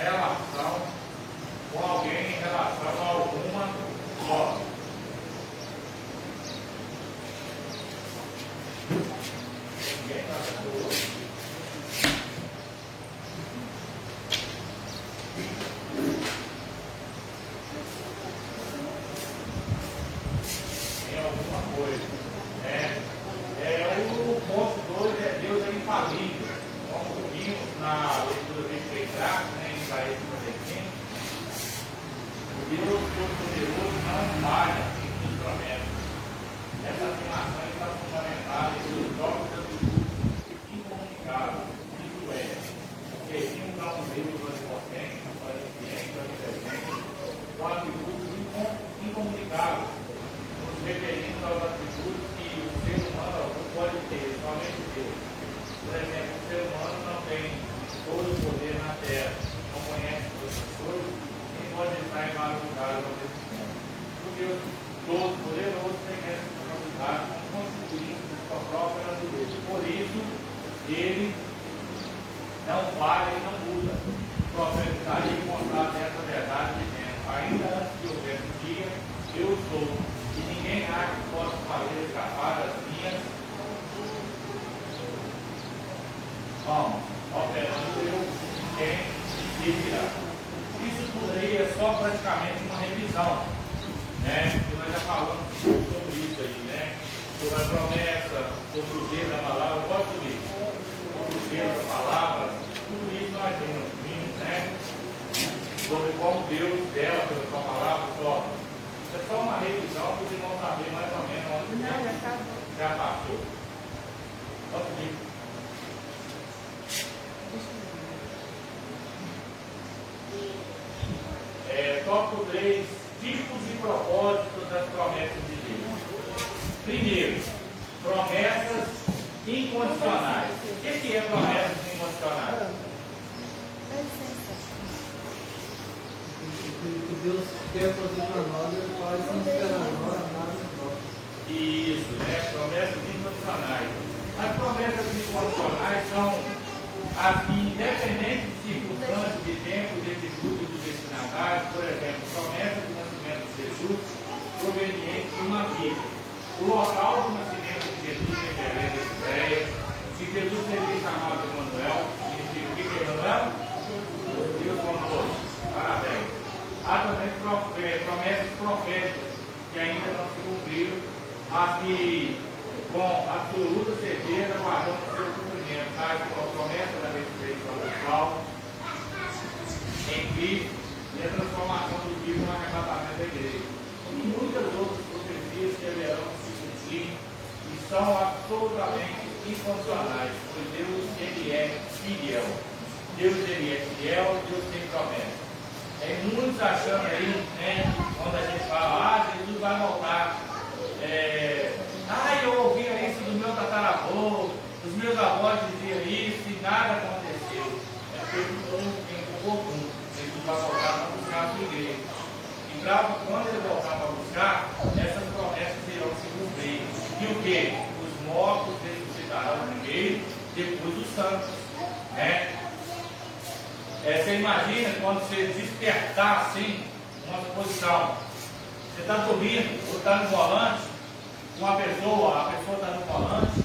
relação com alguém em relação a alguma obra. Ninguém está sendo. O ponto 2 é Deus é infalível. Como vimos na leitura desse pedaço, em Isaías 55, Deus Todo-Poderoso não falha em suas promessas. Essa afirmação está fundamentada em seus próprios atributos incomunicáveis. Isso é, porque vimos a um Deus onipotente, onisciente, onipresente, com atributos incomunicáveis, nos referindo aos atributos que o ser humano não pode ter, somente Deus. Por exemplo, o ser humano não tem todo o poder na terra, não conhece todas as coisas, nem pode estar em vários lugares ao mesmo tempo. O Deus Todo-Poderoso tem essa capacidade de constituir sua própria natureza. Por isso, ele não falha e não muda. O profeta Isaías encontrado essa verdade dizendo: ainda antes que houvesse um dia, eu sou, e ninguém há que possa fazer escapar das minhas mãos, operando eu quem decidirá. Isso tudo aí é só praticamente uma revisão, né? E nós já falamos sobre isso aí, né? Sobre a promessa, sobre o poder da palavra, pode subir, sobre o poder da palavra, tudo isso nós vimos, né? Sobre como Deus dela pela sua palavra só. É só uma revisão para os irmãos saberem mais ou menos onde já passou. Pode subir. Tópico 3, tipos e propósitos das promessas de Deus. Primeiro, promessas incondicionais. O que é promessas incondicionais? O que Deus quer fazer para nós, Ele faz sem esperar nós, nada em troca. Isso, né? Promessas incondicionais. As promessas incondicionais são as que, independente de circunstâncias, de tempo, de atitude do destinatário, por exemplo, promessa do nascimento de Jesus, proveniente de uma vida. O local do nascimento de Jesus em Belém da Judéia, se Jesus seria chamado Emanuel, significa o que é Emanuel? Deus conosco. Parabéns. Há também promessas proféticas que ainda não se cumpriram, mas que com absoluta certeza guardamos o seu cumprimento, tais como a promessa da ressurreição pessoal em Cristo e a transformação do vivo no arrebatamento da igreja. E muitas outras profecias que haverão de se cumprir e são absolutamente incondicionais, pois Deus ele é fiel. Deus ele é fiel, Deus tem promessa. Tem muitos achando aí, né, quando a gente fala, Jesus vai voltar. Eu ouvia isso do meu tataravô, os meus avós diziam isso e nada aconteceu. É porque o povo tem um pouco. Jesus vai voltar para buscar a sua igreja. E quando ele voltar para buscar, essas promessas irão se cumprir. E o que? Os mortos ressuscitarão primeiro, depois os santos. Né? Você imagina quando você despertar assim, uma posição. Você está dormindo, ou está no volante, a pessoa está no volante,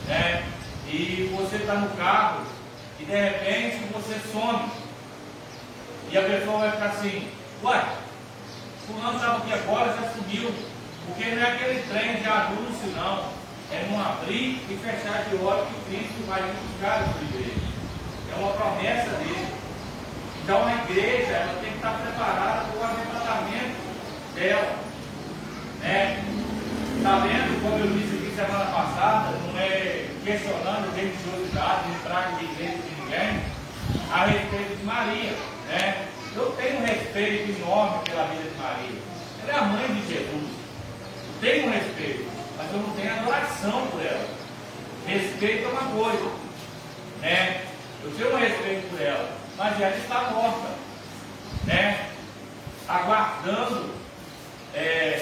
né? E você está no carro, e de repente você some. E a pessoa vai ficar assim: ué, fulano estava aqui agora, já sumiu. Porque não é aquele trem de anúncio, não. É não abrir e fechar de hora que Cristo vai buscar a sua igreja. É uma promessa dele. Então a igreja ela tem que estar preparada para o arrebatamento dela. Né? Está vendo, como eu disse aqui semana passada, não é questionando religiosidade, nem trago de igreja de ninguém, a respeito de Maria. Né? Eu tenho um respeito enorme pela vida de Maria. Ela é a mãe de Jesus. Eu tenho um respeito, mas eu não tenho adoração por ela. Respeito é uma coisa. Né? Eu tenho um respeito por ela, mas ela está morta. Né? Aguardando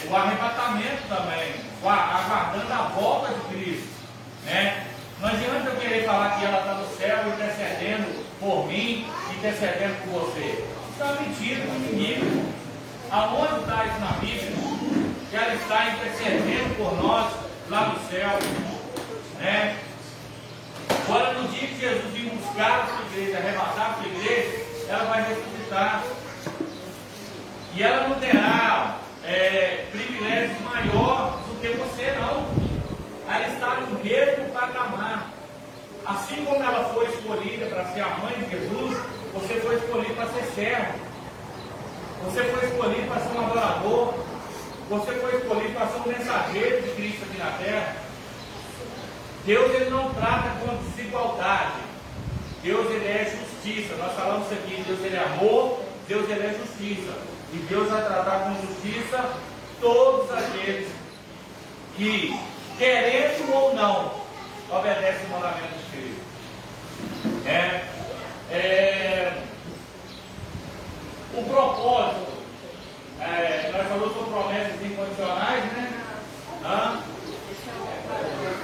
o arrebatamento também, aguardando a volta de Cristo. Né? Não adianta eu querer falar que ela está no céu intercedendo por mim, intercedendo por você. Isso é uma mentira, é um inimigo. Aonde está isso na Bíblia? Que ela está intercedendo por nós lá no céu. Né? Agora, no dia que Jesus vir buscar a sua igreja, arrebatar a sua igreja, ela vai ressuscitar. E ela não terá privilégio maior do que você, não. Ela está no mesmo patamar. Assim como ela foi escolhida para ser a mãe de Jesus, você foi escolhido para ser servo. Você foi escolhido para ser um adorador. Você foi escolhido para ser um mensageiro de Cristo aqui na terra. Deus, ele não trata com desigualdade. Deus, ele é justiça. Nós falamos isso aqui. Deus, ele é amor. Deus, ele é justiça. E Deus vai tratar com justiça todos aqueles que, querendo ou não, obedecem o mandamento de Cristo. O propósito, nós falamos sobre promessas incondicionais, né?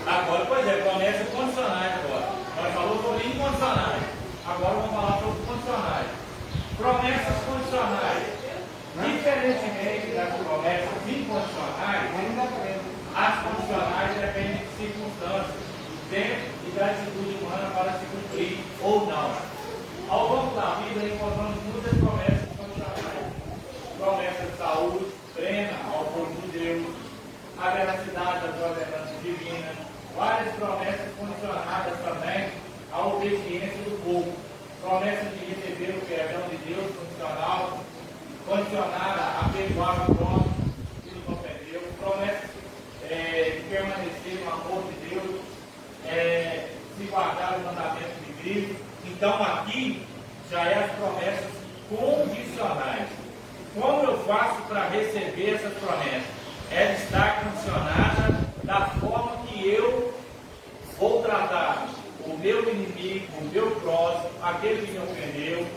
Agora, pois é, promessas condicionais agora. Nós falamos sobre incondicionais. Agora vamos falar sobre condicionais. Promessas condicionais. Diferentemente das promessas incondicionais, as condicionais dependem de circunstâncias, tempo e da atitude humana para se cumprir ou não. Ao longo da vida encontramos muitas promessas condicionais. Promessas de saúde plena ao povo de Deus, a veracidade das ordenanças divinas, várias promessas condicionadas também à obediência do povo. Promessas de receber o perdão de Deus condicional, condicionada a perdoar o próximo que nos ofendeu, promessas de permanecer no amor de Deus, se guardar os mandamentos de Cristo. Então aqui já é as promessas condicionais. Como eu faço para receber essas promessas? Ela está condicionada da forma que eu vou tratar o meu inimigo, o meu próximo, aquele que me ofendeu.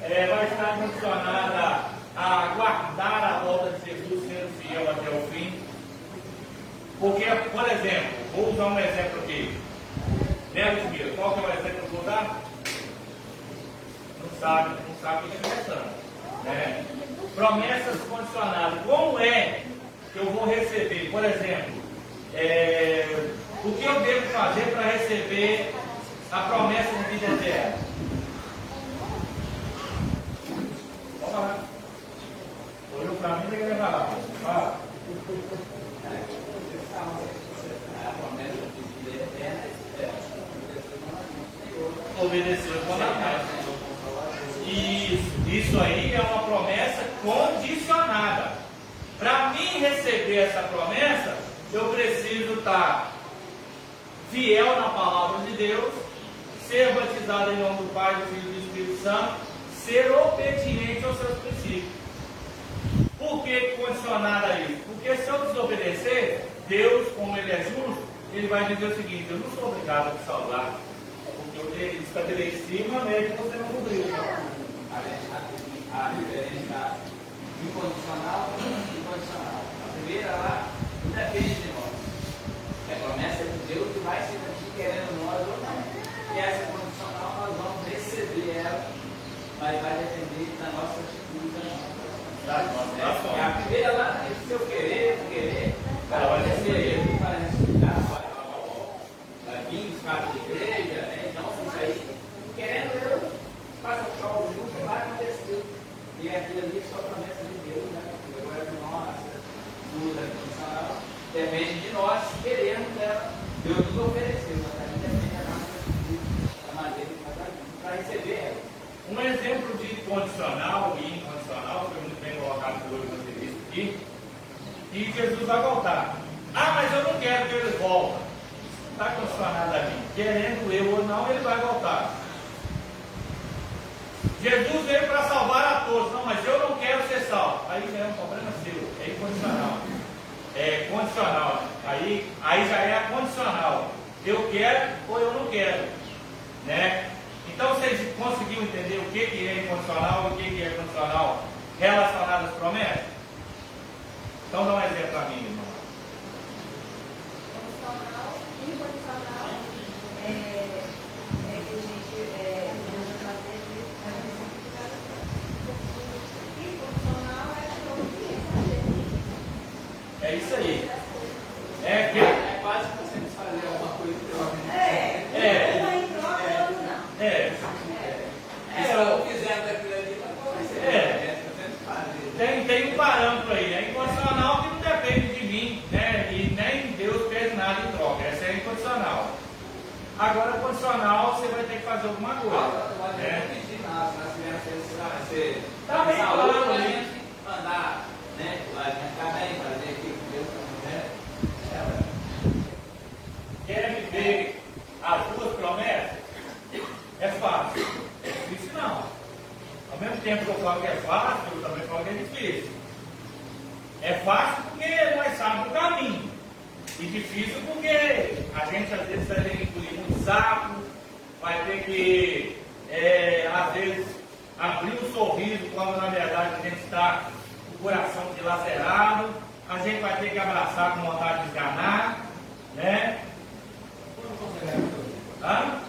Vai estar condicionada a guardar a volta de Jesus sendo fiel até o fim. Porque, por exemplo, vou usar um exemplo aqui. Né, Ludmila? Qual que é o exemplo que eu vou dar? Não sabe o que está pensando. Promessas condicionadas. Como é que eu vou receber? Por exemplo, o que eu devo fazer para receber a promessa de vida eterna? Vamos lá. Olhou para mim e vai levar lá. Fala. Obedecer o mandamento. Isso aí é uma promessa condicionada. Para mim receber essa promessa, eu preciso estar fiel na palavra de Deus, ser batizado em nome do Pai, do Filho e do Espírito Santo, ser obediente aos seus princípios. Por que condicionado a isso? Porque se eu desobedecer, Deus, como Ele é justo, Ele vai dizer o seguinte: eu não sou obrigado a te salvar, porque eu escrevi em cima, mesmo que você não cumpriu. A diferença incondicional e condicional. A primeira lá não depende de nós. É promessa de Deus que vai ser aqui querendo nós ou não. E essa condicional nós vamos receber ela, mas vai depender da nossa atitude, da nossa. A primeira lá, se eu querer, vai receber, vai respeitar, vai vir, buscar de igreja, né? Então isso aí, querendo eu, faça o show junto, vai acontecer. E aquilo ali é só promessa de Deus, né? Agora de nossa luta condicional depende de nós queremos ela. Deus nos ofereceu, mas também depende da nossa atitude, da maneira que nós agimos para receber ela. Um exemplo de condicional e incondicional foi muito bem colocado hoje no serviço aqui. E Jesus vai voltar. Ah, mas eu não quero que ele volte. Está condicionado ali. Querendo eu ou não, ele vai voltar. Jesus veio para salvar a todos. Não, mas eu não quero ser salvo. Aí já é um problema seu. É incondicional. É condicional. Aí já é a condicional. Eu quero ou eu não quero. Né? Então vocês conseguiram entender o que é incondicional e o que é condicional relacionado às promessas? Então dá um exemplo para mim, irmão. Condicional, incondicional, que a gente Agora, condicional, você vai ter que fazer alguma coisa. Não vai pedir nada, se Tá bem saúde, claro, a né? gente andar, né? A gente ficar bem, fazer aquilo que Deus está fazendo. Quer viver as duas promessas? É fácil. É difícil não. Ao mesmo tempo que eu falo que é fácil, eu também falo que é difícil. É fácil porque nós sabemos o caminho. E difícil porque a gente às vezes vai ter que engolir muito sapo, vai ter que, às vezes, abrir um sorriso quando na verdade a gente está com o coração dilacerado, a gente vai ter que abraçar com vontade de enganar, né? Hã?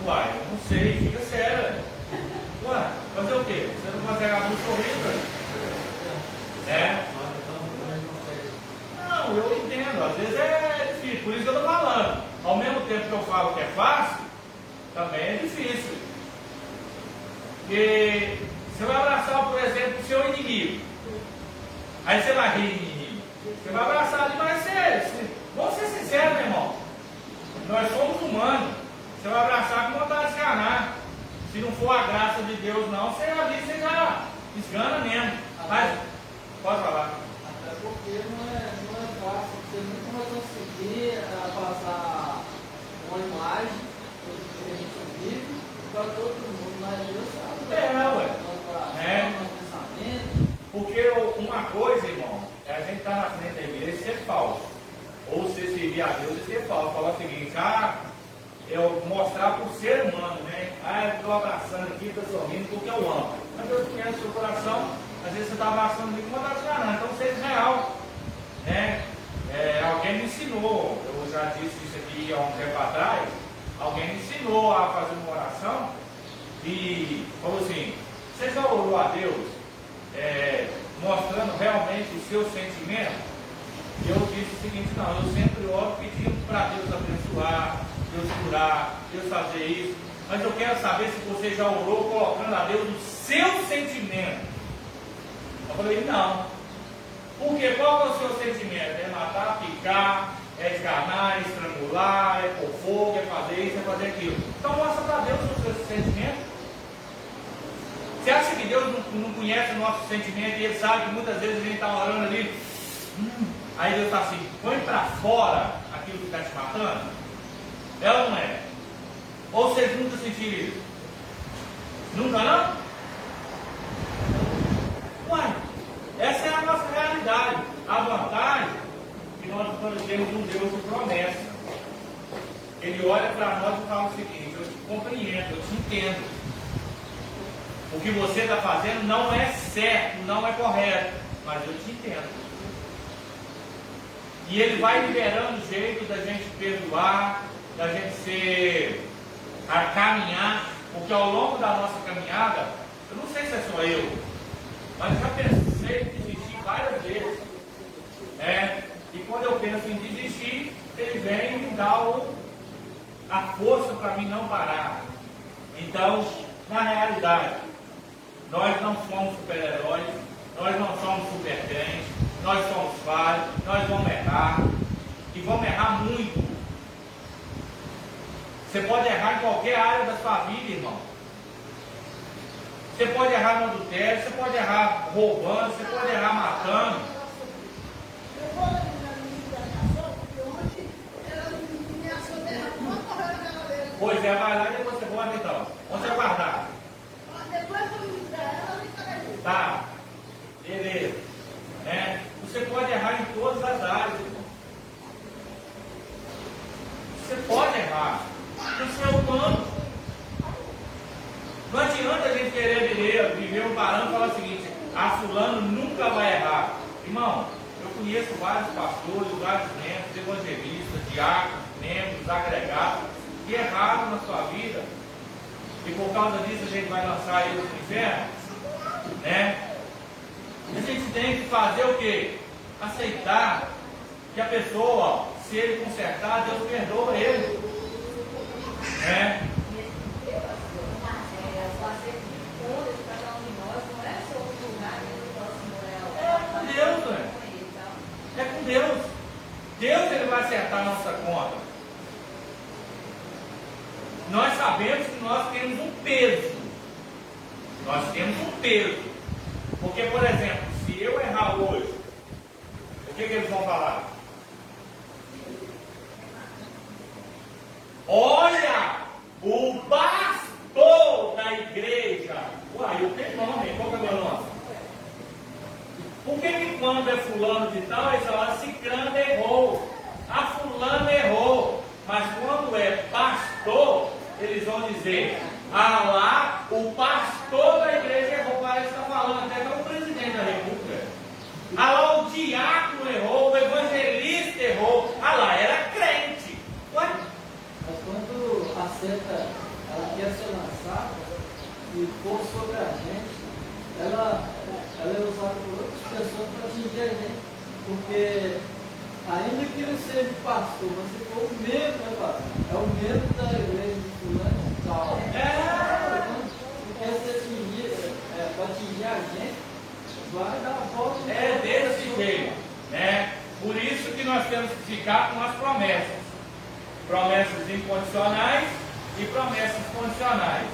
Uai, eu não sei, fica sério. Uai, fazer o quê? Você não consegue abrir um sorriso? É? Não, eu entendo, às vezes é difícil, por isso que eu estou falando. Ao mesmo tempo que eu falo que é fácil, também é difícil. Porque você vai abraçar, por exemplo, o seu inimigo. Aí você vai rir de inimigo. Você vai abraçar ele, mas vamos ser sinceros, meu irmão. Nós somos humanos. Você vai abraçar com vontade de esganar. Se não for a graça de Deus, não, você ali você já esgana mesmo. Mas, pode falar. Até porque não é fácil, você nunca vai conseguir passar uma imagem que a gente vive para todo mundo, mas Deus sabe. Ué. Nosso pensamento. Porque uma coisa, irmão, é a gente estar na frente da igreja e ser falso. Ou você servir a Deus e ser falso. Falar o seguinte, eu mostrar para o ser humano, né? Eu estou abraçando aqui, estou sorrindo porque eu amo. Mas Deus conhece o seu coração, às vezes você está abraçando comigo com vontade de enganar. Então seja real. Né? Alguém me ensinou, eu já disse isso aqui há um tempo atrás, alguém me ensinou a fazer uma oração e falou assim, você já orou a Deus mostrando realmente o seu sentimento? E eu disse o seguinte, não, eu sempre oro pedindo para Deus abençoar, Deus curar, Deus fazer isso, mas eu quero saber se você já orou colocando a Deus o seu sentimento. Eu falei, não. Porque qual é o seu sentimento? É matar, picar, é esganar, é estrangular, é pôr fogo, é fazer isso, é fazer aquilo. Então mostra para Deus o seu sentimento. Você acha que Deus não conhece o nosso sentimento e Ele sabe que muitas vezes a gente está orando ali, aí Deus está assim, põe para fora aquilo que está te matando? É ou não é? Ou vocês nunca sentiram isso? Nunca não? Uai, essa é a nossa realidade. A vantagem é que nós temos um Deus de promessa. Ele olha para nós e fala o seguinte, eu te compreendo, eu te entendo. O que você está fazendo não é certo, não é correto, mas eu te entendo. E Ele vai liberando o jeito da gente perdoar, da gente caminhar, porque ao longo da nossa caminhada, eu não sei se é só eu, mas já pensei em desistir várias vezes. E quando eu penso em desistir, Ele vem e me dá a força para mim não parar. Então, na realidade, nós não somos super-heróis, nós não somos super-crentes, nós somos falhos, nós vamos errar, e vamos errar muito. Você pode errar em qualquer área da sua vida, irmão. Você pode errar no adultério, você pode errar roubando, você pode errar matando. Pois é, vai lá e depois você volta então. Onde você guardar? Tá, beleza. Você pode errar em todas as áreas, irmão. Você pode errar. Você é humano. Não adianta a gente querer viver um parâmetro e falar o seguinte, fulano nunca vai errar. Irmão, eu conheço vários pastores, vários membros, evangelistas, diáconos, membros, agregados, que erraram na sua vida. E por causa disso a gente vai lançar eles no inferno. A gente tem que fazer o quê? Aceitar que a pessoa, se ele consertar, Deus perdoa ele. Com Deus, é com Deus. Deus ele vai acertar a nossa conta. nós sabemos que nós temos um peso. Nós temos um peso. Porque, por exemplo, se eu errar hoje, o que eles vão falar? Olha, o pastor da igreja. Uai, eu tenho nome, qual que é o meu nome? Por que quando é fulano de tal, eles falam, ciclano errou, a fulano errou. Mas quando é pastor, eles vão dizer, ah lá, o pastor da igreja errou. Parece que está falando até que é o presidente da república. Ah lá, o diácono errou, o evangelista errou. Ah lá, era crente. Ué? Mas quando a seta ela quer ser lançada e for sobre a gente, ela é usada por outras pessoas para atingir a gente. Porque, ainda que não seja pastor, mas se for o membro, né, pastor? É o membro da igreja de fulano e tal. Não quer ser atingido, para atingir a gente, vai dar a volta. É desse jeito, né? Por isso que nós temos que ficar com as promessas. Promessas incondicionais e promessas condicionais.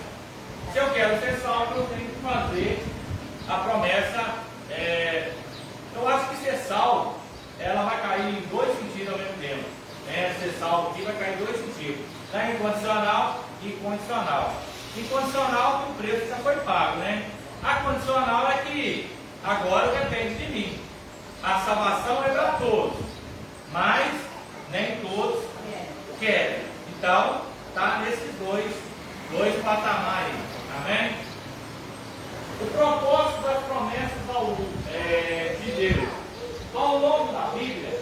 Se eu quero ser salvo, eu tenho que fazer a promessa. Eu acho que ser salvo, ela vai cair em dois sentidos ao mesmo tempo. Né? Ser salvo aqui vai cair em dois sentidos. Tá? Incondicional e condicional. Incondicional que o preço já foi pago, né? A condicional é que agora depende de mim. A salvação é para todos, mas nem todos querem. Então, está nesses dois patamares. Amém? O propósito das promessas de Deus. Ao longo da Bíblia,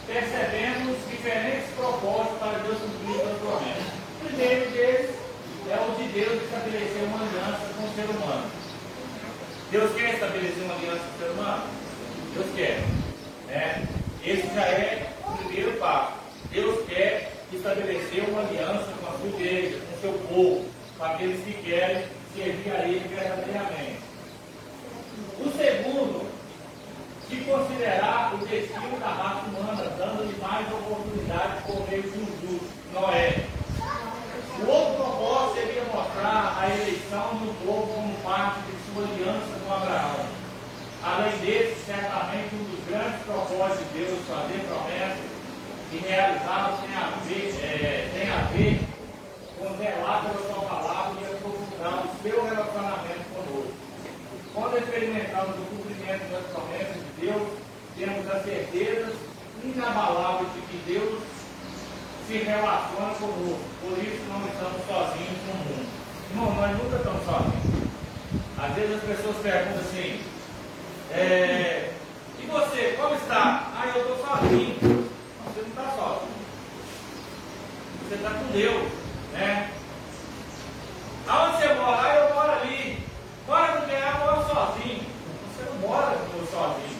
percebemos diferentes propósitos para Deus cumprir suas promessas. O primeiro deles é o de Deus estabelecer uma aliança com o ser humano. Deus quer estabelecer uma aliança com o ser humano? Deus quer. Né? Esse já é o primeiro passo. Deus quer estabelecer uma aliança com a sua igreja, com o seu povo, com aqueles que querem servir a Ele verdadeiramente. O segundo, de considerar o destino da raça humana, dando-lhe mais oportunidade por meio de um justo, Noé. O outro propósito seria mostrar a eleição do povo como parte de sua aliança com Abraão. Além desse, certamente um dos grandes propósitos de Deus fazer promessas e realizá-las tem a ver com zelar pela sua palavra e aprofundar o seu relacionamento conosco. Quando experimentamos o cumprimento das promessas de Deus, temos a certeza inabalável de que Deus se relaciona conosco. Por isso não estamos sozinhos no mundo. Irmão, nós nunca estamos sozinhos. Às vezes as pessoas perguntam assim, e você, como está? Ah, eu estou sozinho. Você não está sozinho. Você está com Deus, né? Aonde você mora? Ah, eu moro ali. Mora com quem? Ah, eu moro sozinho. Você não mora com Deus sozinho.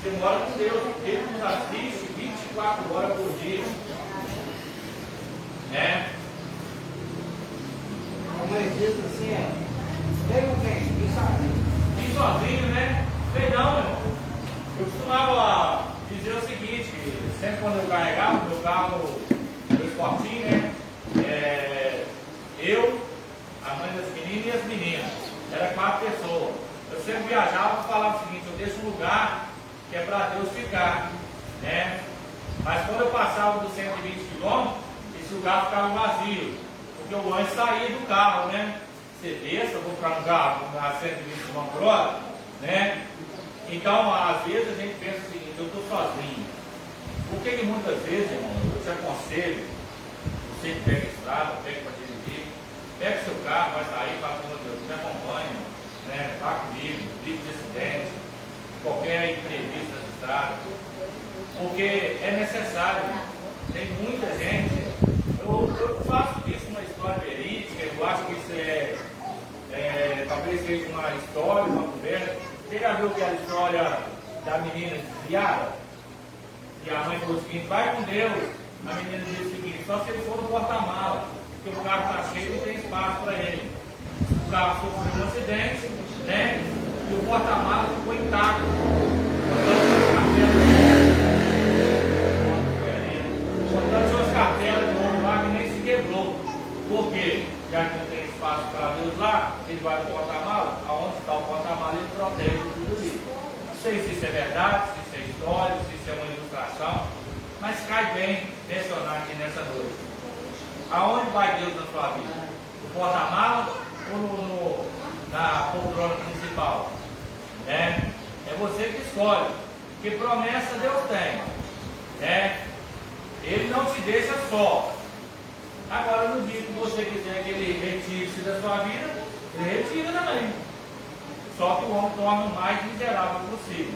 Você mora com Deus. Ele nos assiste 24 horas por dia. Né? Como ele diz assim, vem com quem? Vem sozinho. E sozinho, né? Sei não, irmão. Eu costumava dizer o seguinte, sempre quando eu carregava o meu carro, meu esportinho, né? Eu, a mãe das meninas e as meninas. Era 4 pessoas. Eu sempre viajava e falava o seguinte, eu deixo um lugar que é para Deus ficar. Né? Mas quando eu passava dos 120 km, esse lugar ficava vazio. Porque o anjo saía do carro, né? Você desce, eu vou para um carro a 120 km por hora, né? Então, às vezes a gente pensa o seguinte, eu estou sozinho. Por que muitas vezes, irmão, eu te aconselho, você que pega a estrada, pega para dirigir, pega o seu carro, vai sair, fala com Deus, me acompanha, né? Vá comigo, livre de acidente, qualquer imprevisto na estrada. Porque é necessário, tem muita gente. Eu faço disso uma história verídica, eu acho que isso talvez seja uma história, uma conversa. Você já viu aquela história da menina desviada? E a mãe falou o seguinte, vai com Deus. A menina disse o seguinte, só se ele for no porta-mala, porque o carro está cheio e não tem espaço para ele. O carro sofreu um acidente, né? E o porta-mala ficou intacto. Botando suas cartelas de ouro lá que nem se quebrou. Porque, já que não tem espaço para Deus lá, ele vai no porta-mala, aonde está o porta-mala, ele protege tudo isso. Não sei se isso é verdade, se isso é história, se isso é uma ilustração, mas cai bem mencionar aqui nessa noite. Aonde vai Deus na sua vida? No porta-mala ou na poltrona principal? É você que escolhe. Que promessa Deus tem. Ele não te deixa só. Agora, no dia que você quiser que ele retire-se da sua vida, ele retira também. Só que o homem torna o mais miserável possível.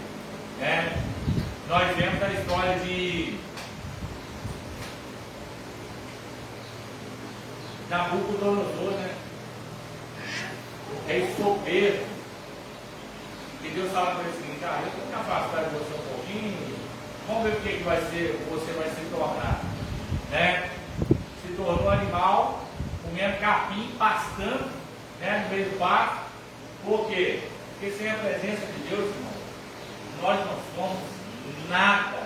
Nós vemos a história de Nabucodonosor, o rei soberbo, que Deus fala para ele o seguinte: eu vou ficar afastado de você um pouquinho, vamos ver o que vai ser, você vai se tornar. Se tornou animal, comendo capim, pastando, no meio do pasto. Por quê? Porque sem a presença de Deus, irmão, nós não somos nada.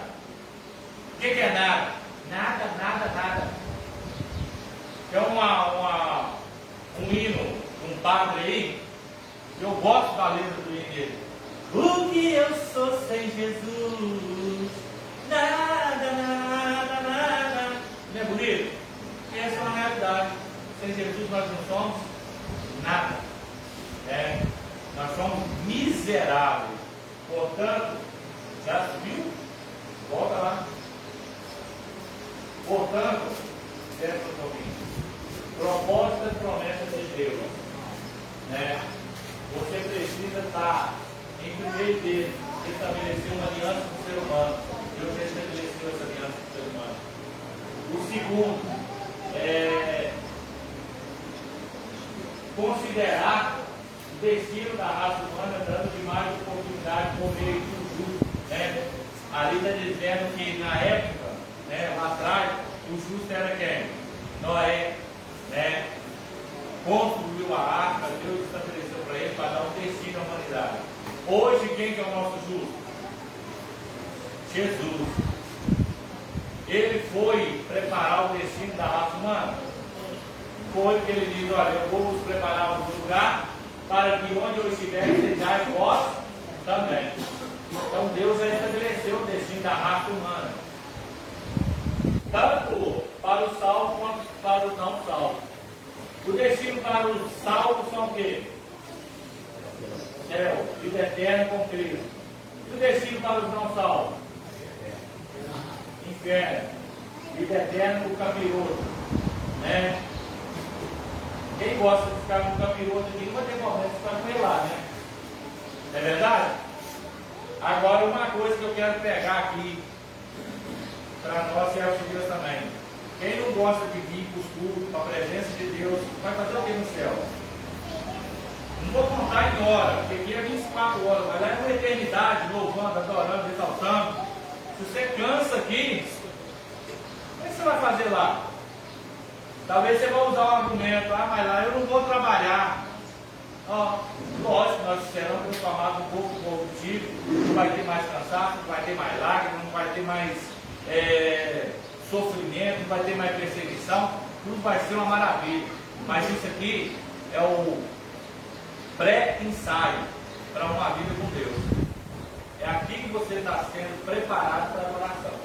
O que é nada? Nada. É um hino, um padre aí, eu gosto da letra do hino dele. O que eu sou sem Jesus? Nada. Não é bonito? Essa é uma realidade. Sem Jesus nós não somos nada. Nós somos miseráveis. Portanto, já subiu? Volta lá. Portanto, pensa um pouquinho. Propósito e promessa de Deus. Você precisa estar em primeiro dele, estabelecer uma aliança com o ser humano. Deus já estabeleceu essa aliança com o ser humano. O segundo é considerar o destino da raça humana, dando de mais oportunidade por meio do justo. Ali está dizendo que na época, lá atrás, o justo era quem? Noé. Construiu a arca, Deus estabeleceu para ele para dar um destino à humanidade. Hoje, quem que é o nosso justo? Jesus. Ele foi preparar o destino da raça humana. Foi que ele diz: olha, eu vou vos preparar um lugar para que onde eu estiver, sejais vós também. Então Deus já estabeleceu o destino da raça humana, tanto para os salvos quanto para os não salvos. O destino para os salvos são o quê? Céu, vida eterna com Cristo. E o destino para os não salvos? Inferno, vida eterna no capiroto. Quem gosta de ficar no capiroto aqui não vai ter problema de ficar com ele lá, É verdade? Agora, uma coisa que eu quero pegar aqui para nós servos de Deus também. Quem não gosta de vir para os cultos, para a presença de Deus, vai fazer o que no céu? Não vou contar em hora, porque aqui é 24 horas, mas lá é uma eternidade, louvando, adorando, exaltando. Se você cansa aqui, o que você vai fazer lá? Talvez você vai usar o argumento: mas lá eu não vou trabalhar. Lógico, nós seremos transformados um pouco produtivo, não vai ter mais cansaço, não vai ter mais lágrimas, não vai ter mais sofrimento, não vai ter mais perseguição, tudo vai ser uma maravilha. Mas isso aqui é o pré-ensaio para uma vida com Deus. É aqui que você está sendo preparado para a adoração.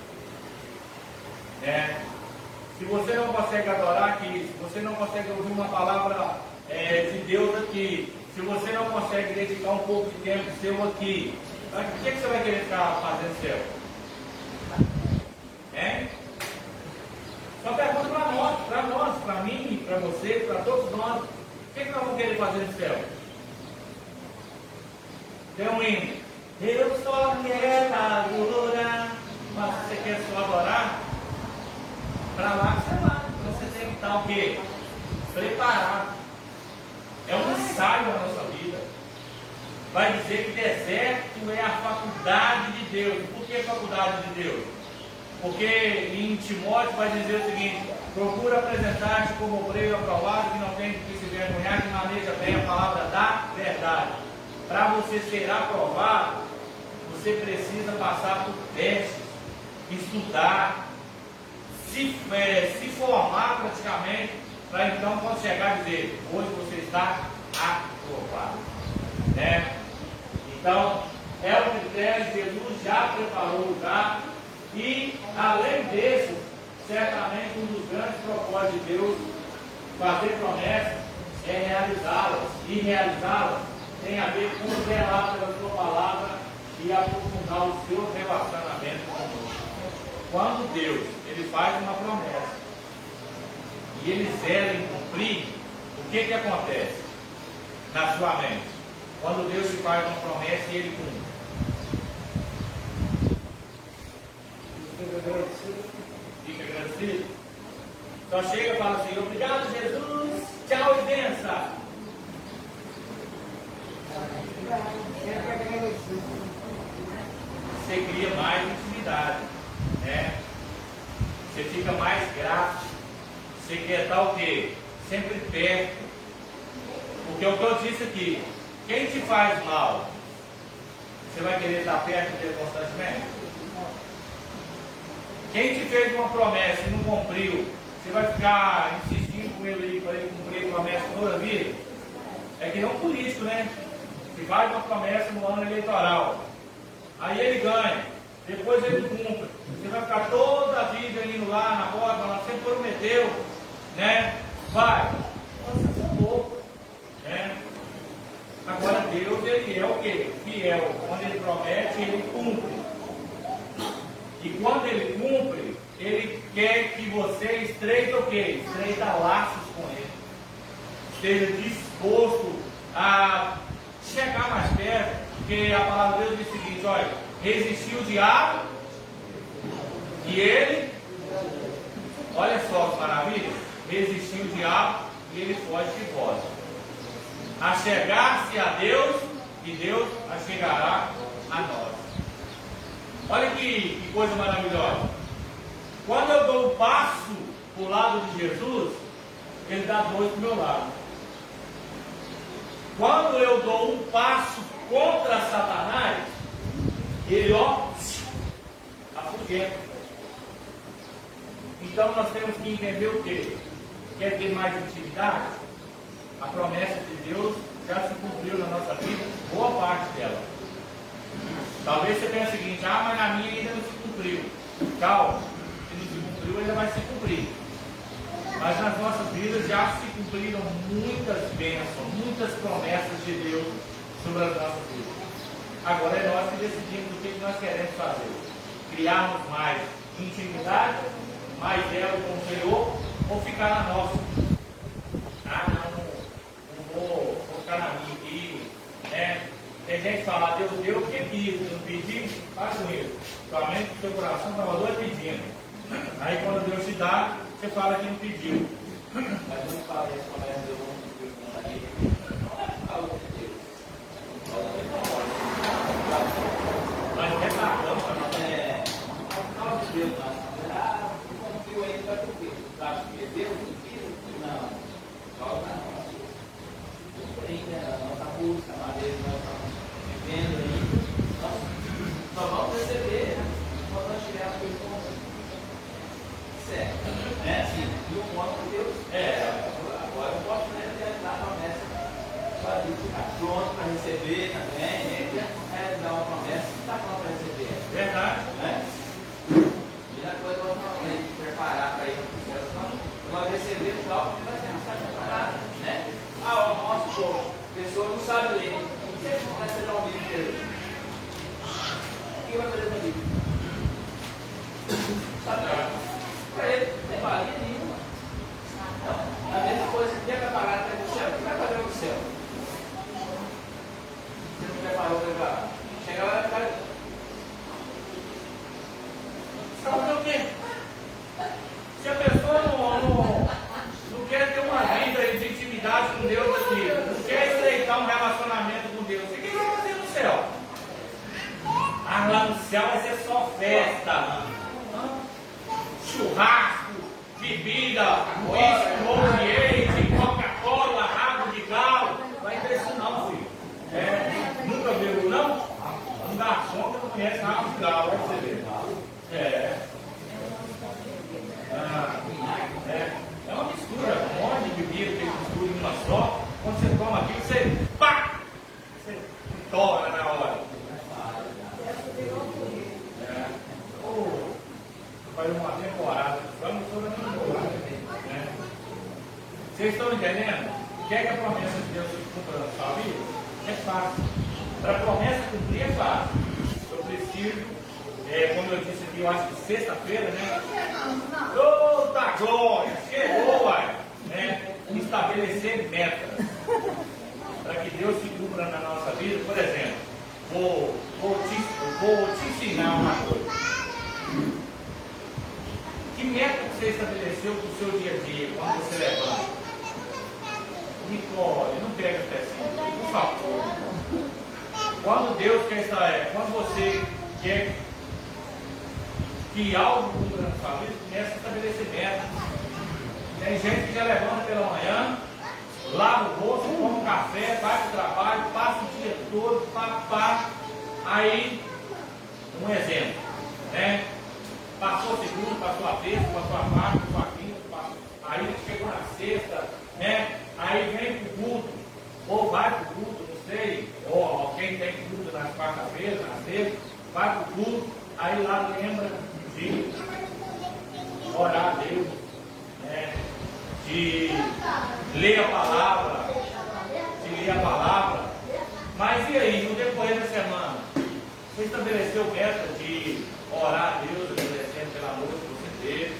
Se você não consegue adorar aqui, se você não consegue ouvir uma palavra de Deus aqui, se você não consegue dedicar um pouco de tempo seu aqui, o que você vai querer ficar fazendo seu? Só pergunta para nós, para mim, para você, para todos nós: o que nós vamos querer fazer no céu? Tem um hino: eu só quero adorar. Mas você quer só adorar? Para lá que você vai. Então você tem que estar o quê? Preparado. É um ensaio na nossa vida. Vai dizer que deserto é a faculdade de Deus. Por que faculdade de Deus? Porque em Timóteo vai dizer o seguinte: procura apresentar-te como obreiro aprovado, que não tem que se vergonhar, que maneja bem a palavra da verdade. Para você ser aprovado, você precisa passar por testes, estudar, se formar praticamente, para então, quando chegar, dizer: hoje você está aprovado. Né? Então, é o critério, Jesus já preparou o lugar, e além disso, certamente um dos grandes propósitos de Deus, fazer promessas, é realizá-las, e realizá-las tem a ver com zelar pela sua palavra e aprofundar o seu relacionamento conosco. Quando Deus ele faz uma promessa e ele zela em cumprir, o que acontece na sua mente? Quando Deus te faz uma promessa e ele cumpre, fica agradecido. Só chega e fala assim: obrigado, Jesus, tchau e benção. Você cria mais intimidade, né? Você fica mais grato. Você quer estar o quê? Sempre perto. Porque o que eu disse aqui, quem te faz mal, você vai querer estar perto dele constantemente? Quem te fez uma promessa e não cumpriu, você vai ficar insistindo com ele para ele cumprir a promessa toda a vida? É que nem um político, né? Que faz uma promessa no ano eleitoral, aí ele ganha, depois ele cumpre. Você vai ficar toda a vida indo lá na porta, falando: você prometeu, né? Vai. Você é louco, né? Agora Deus, ele é o quê? Fiel. Quando ele promete, ele cumpre. E quando ele cumpre, ele quer que você estreita o quê? Estreita laços com ele. Esteja disposto a chegar mais perto, porque a palavra de Deus diz o seguinte: olha, resistiu o diabo e ele, olha só que maravilha, resistiu o diabo e ele foge de vós. A chegar-se a Deus e Deus a chegará a nós. Olha que coisa maravilhosa. Quando eu dou um passo para o lado de Jesus, ele dá dois para o meu lado. Quando eu dou um passo contra Satanás, ele afugenta. Então nós temos que entender o quê? Quer ter mais intimidade? A promessa de Deus já se cumpriu na nossa vida, boa parte dela. Talvez você pense o seguinte: mas na minha ainda não se cumpriu. Calma, se não se cumpriu, ainda vai se cumprir. Mas nas nossas vidas já se cumpriram muitas bênçãos, muitas promessas de Deus sobre as nossas vidas. Agora é nós que decidimos o que nós queremos fazer. Criarmos mais intimidade, mais elo com o Senhor, ou ficar na nossa. Não vou ficar na minha aqui, né? Tem gente que fala: Deus deu o que quis, não pedi, faz com isso. Sua mente e seu coração estava dois pedindo. Aí quando Deus te dá, você fala que não pediu. Mas não fala isso, começa a Deus. Mas retardamos para nós. Não causa de Deus, não confio ainda para cumprir. Acho que Deus não quis, não. Causa não. Ainda a nossa busca, a maneira que nós estamos vivendo aí, nós só vamos receber quando nós tivermos coisas como certo. É assim, de um modo que Deus. Agora eu posso realizar a promessa para ficar pronto para receber também, né? Realizar uma promessa, está pronto para receber. Verdade. Né? E a coisa nós não temos que preparar para ir para o céu, nós recebemos algo que nós temos que estar preparado, né? O nosso povo, a pessoa não sabe ler, não sei se vai ser um livro inteiro. O que vai fazer no livro? Sabe ler? Para ele, não tem valia nenhuma. Então, a mesma coisa, se quer preparar para o céu, o que vai fazer no céu? Você não preparou para preparar. Chega lá e vai. Sabe o quê? Se a pessoa não quer ter uma vida de intimidade com Deus aqui, não quer estreitar um relacionamento com Deus, o que vai fazer no céu? Lá no céu vai ser só festa, churrasco, bebida, uísque, molde, Coca-Cola, rabo de galo. Vai ter isso não, filho. Nunca viu, não? Um garçom que não conhece rabo de galo, vai você ver. É uma mistura, um monte uma só. Quando você toma aquilo, você pá! Você tora na hora. Vai uma temporada. Vamos toda temporada. Né? Vocês estão entendendo? Quer que a promessa de Deus se cumpra na sua vida? É fácil. Para a promessa cumprir é fácil. Eu preciso, como eu disse aqui, eu acho que sexta-feira, né? Outra glória! Chegou, uai! Né? Estabelecer metas. Para que Deus se cumpra na nossa vida. Por exemplo, vou te ensinar uma coisa. Que meta você estabeleceu para o seu dia a dia, quando você levanta? Nicole, não pega o pezinho, por favor. Quando Deus quer estar, quando você quer que algo cumpra na sua vida, começa a estabelecer metas. Tem gente que já levanta pela manhã, lava o rosto, toma um café, vai para o trabalho, passa o dia todo, papá. Aí, um exemplo, né? Passou a segunda, passou a terça, passou a quarta, passou a quinta, aí chegou na sexta, né? Aí vem pro culto, ou vai pro culto, não sei, ou quem tem culto nas quarta-feiras, na sexta, vai pro culto, aí lá lembra de orar a Deus, né? De ler a palavra, mas e aí, no decorrer da semana, você estabeleceu meta de orar a Deus, agradecendo pela noite que você teve,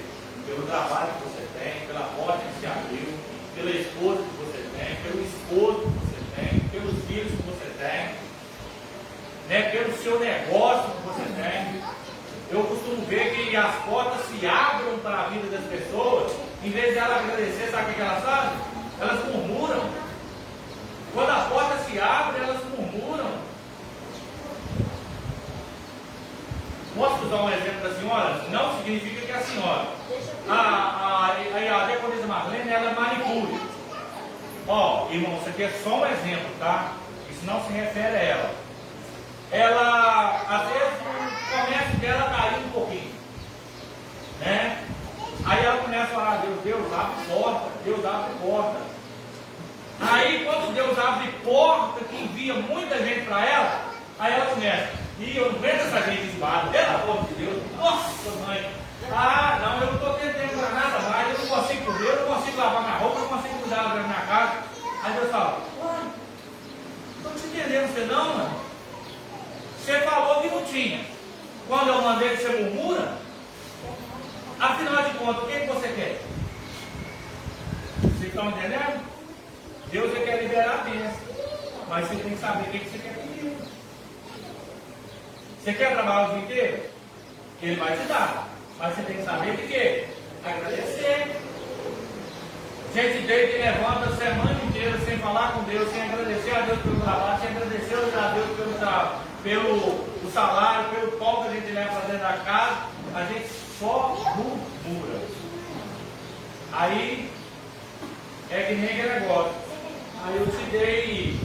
pelo trabalho que você tem, pela porta que se abriu, pela esposa que você tem, pelo esposo que você tem, pelos filhos que você tem, né, pelo seu negócio que você tem. Eu costumo ver que as portas se abrem para a vida das pessoas, em vez de elas agradecer, sabe o que elas fazem? Elas murmuram. Quando a porta se abre, elas murmuram. Posso usar um exemplo da senhora? Não significa que a senhora, a diaconisa Marlene, ela manicure. Ó, irmão, isso aqui é só um exemplo, tá? Isso não se refere a ela. Ela, às vezes, o comércio dela caiu um pouquinho, né? Aí ela começa a orar, Deus abre porta, Deus abre porta. Aí, quando Deus abre porta, que envia muita gente para ela, aí ela começa, e eu não vejo essa gente esbarra, pelo amor de Deus, nossa mãe, não, eu não estou tendo tempo para nada mais, eu não consigo comer, eu não consigo lavar minha roupa, eu não consigo cuidar da minha casa. Aí Deus fala, uai, não estou entendendo você não, mano. Você falou que não tinha. Quando eu mandei que você murmura, afinal de contas, o que você quer? Vocês estão entendendo? Deus quer liberar a bênção, mas você tem que saber o que você quer pedir. Você quer trabalhar o dia inteiro? Ele vai te dar, mas você tem que saber o que? Agradecer. Gente deita e levanta a semana inteira sem falar com Deus, sem agradecer a Deus pelo trabalho, sem agradecer a Deus pelo salário, pelo pão que a gente leva para dentro da casa, a gente só murmura. Aí é que nem aquele negócio. Aí eu te dei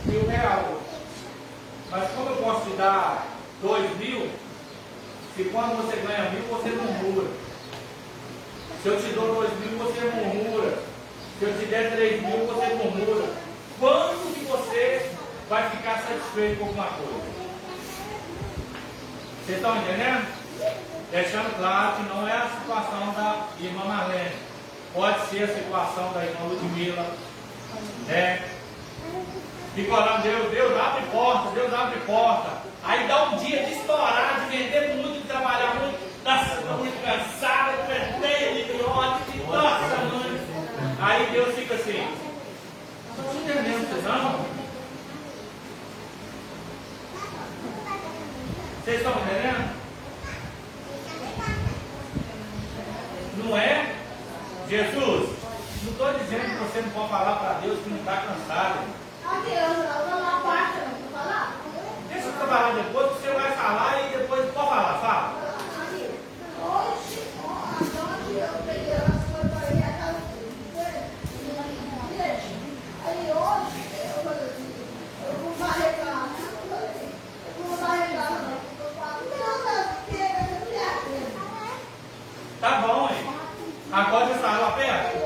R$1.000, mas como eu posso te dar 2.000, se quando você ganha 1.000 você murmura. Se eu te dou 2.000 você murmura. Se eu te der 3.000 você murmura. Quando que você vai ficar satisfeito com alguma coisa? Vocês estão entendendo? Deixando claro que não é a situação da irmã Marlene. Pode ser a situação da irmã Ludmila, né? Fica orando, Deus abre porta, Deus abre porta. Aí dá um dia de estourar, de vender muito, de trabalhar muito, estou muito cansada, perdeia de ódio, nossa mãe. Aí Deus fica assim, não estou entendendo vocês não? Vocês estão entendendo? Não é? Jesus, não estou dizendo que você não pode falar para Deus que não está cansado. Deixa eu trabalhar depois, você vai falar e depois pode falar, fala. Tá bom, hein? Agora você está lá perto?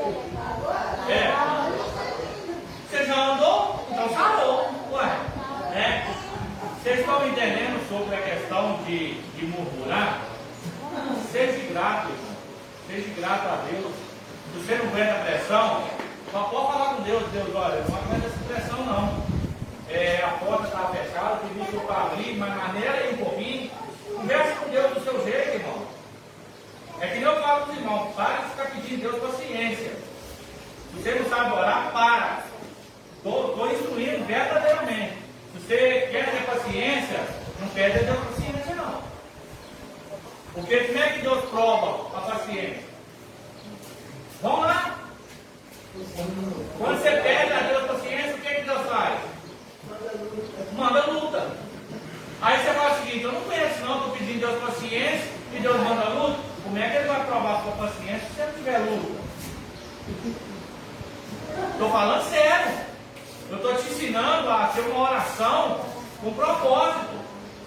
É. estão entendendo sobre a questão de murmurar, seja grato, irmão. Seja grato a Deus. Se você não aguenta pressão, só pode falar com Deus. Deus, olha, não aguenta essa pressão não. A porta está fechada, tem visto para abrir, mas maneira aí um pouquinho. Converse com Deus do seu jeito, irmão. É que nem eu falo com os irmãos, para de ficar pedindo Deus paciência. Se você não sabe orar, para. Estou instruindo verdadeiramente. Se você quer ter paciência, não pede a Deus paciência não. Porque como é que Deus prova a paciência? Vamos lá. Quando você pede a Deus paciência, o que Deus faz? Manda luta. Aí você fala o seguinte, eu não conheço não, estou pedindo Deus paciência e Deus manda luta. Como é que ele vai provar a sua paciência se você não tiver luta? Estou falando sério. Eu estou te ensinando a ter uma oração com propósito.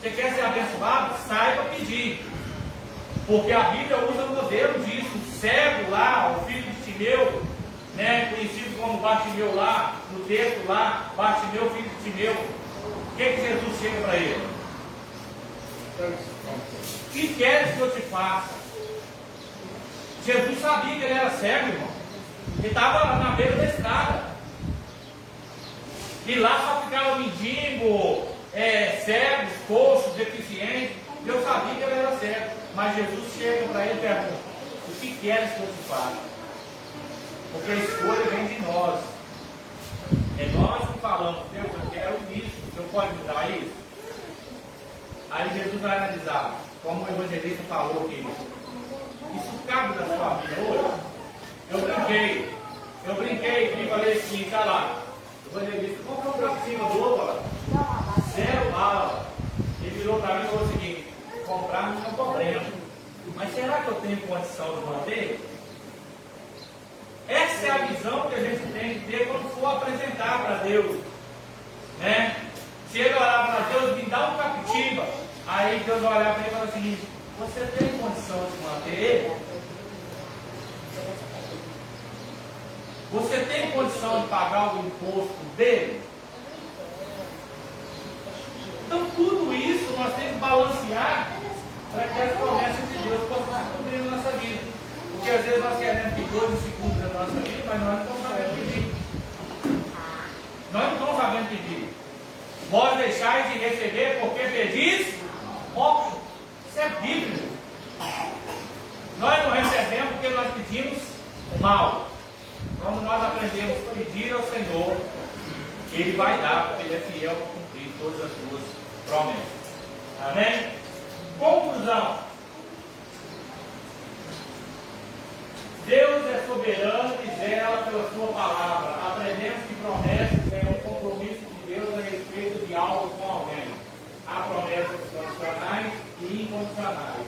Você quer ser abençoado? Saiba pedir. Porque a Bíblia usa o modelo disso. O cego lá, o filho de Timeu, né, conhecido como Bartimeu lá, no texto lá, Bartimeu, filho de Timeu. O que Jesus chega para ele? O que queres que eu te faça? Jesus sabia que ele era cego, irmão. Ele estava na beira da estrada. E lá só ficava mendigo, cegos, coxos, deficientes. Eu sabia que ele era cego. Mas Jesus chega para ele e pergunta: o que queres que eu te faça? Porque a escolha vem de nós. É nós que falamos: Deus, eu quero isso. O Senhor pode me dar isso? Aí Jesus vai analisar, como o evangelista falou aqui. Isso cabe da sua vida hoje? Eu brinquei e falei assim, tá lá. O evangelista comprou um pratinho do outro, 0 bala. Ele virou para mim e falou o seguinte: comprar não é um problema, mas será que eu tenho condição de manter? Essa é a visão que a gente tem que ter quando for apresentar para Deus, né? Se ele orar para Deus, me dá um captiva, aí Deus vai olhar para ele e falar o seguinte: você tem condição de manter ele? Você tem condição de pagar o imposto dele? Então tudo isso nós temos que balancear para que as promessas de Deus possam se cumprir na nossa vida. Porque às vezes nós queremos que Deus se cumpra na nossa vida, mas nós não estamos sabendo pedir. Nós não estamos sabendo pedir. Vós deixais de receber porque pedis óbvio. Isso é bíblico. Nós não recebemos porque nós pedimos mal. Quando nós aprendemos a pedir ao Senhor, Ele vai dar, porque Ele é fiel para cumprir todas as suas promessas. Amém? Conclusão. Deus é soberano e zela pela sua palavra. Aprendemos que promessas é um compromisso de Deus a respeito de algo com alguém. Há promessas condicionais e incondicionais.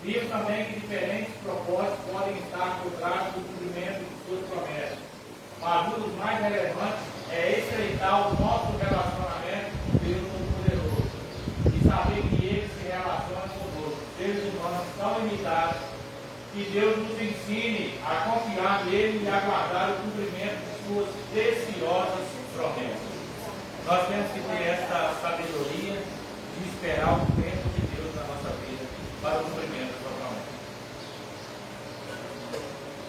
Vimos também que diferentes propósitos podem estar por trás do cumprimento de suas promessas. Mas um dos mais relevantes é estreitar o nosso relacionamento com Deus Todo-Poderoso e saber que Ele se relaciona conosco, seres humanos tão limitados, que Deus nos ensine a confiar nele e aguardar o cumprimento de suas preciosas promessas. Nós temos que ter esta sabedoria de esperar o tempo de Deus na nossa vida para o cumprimento da sua promessa.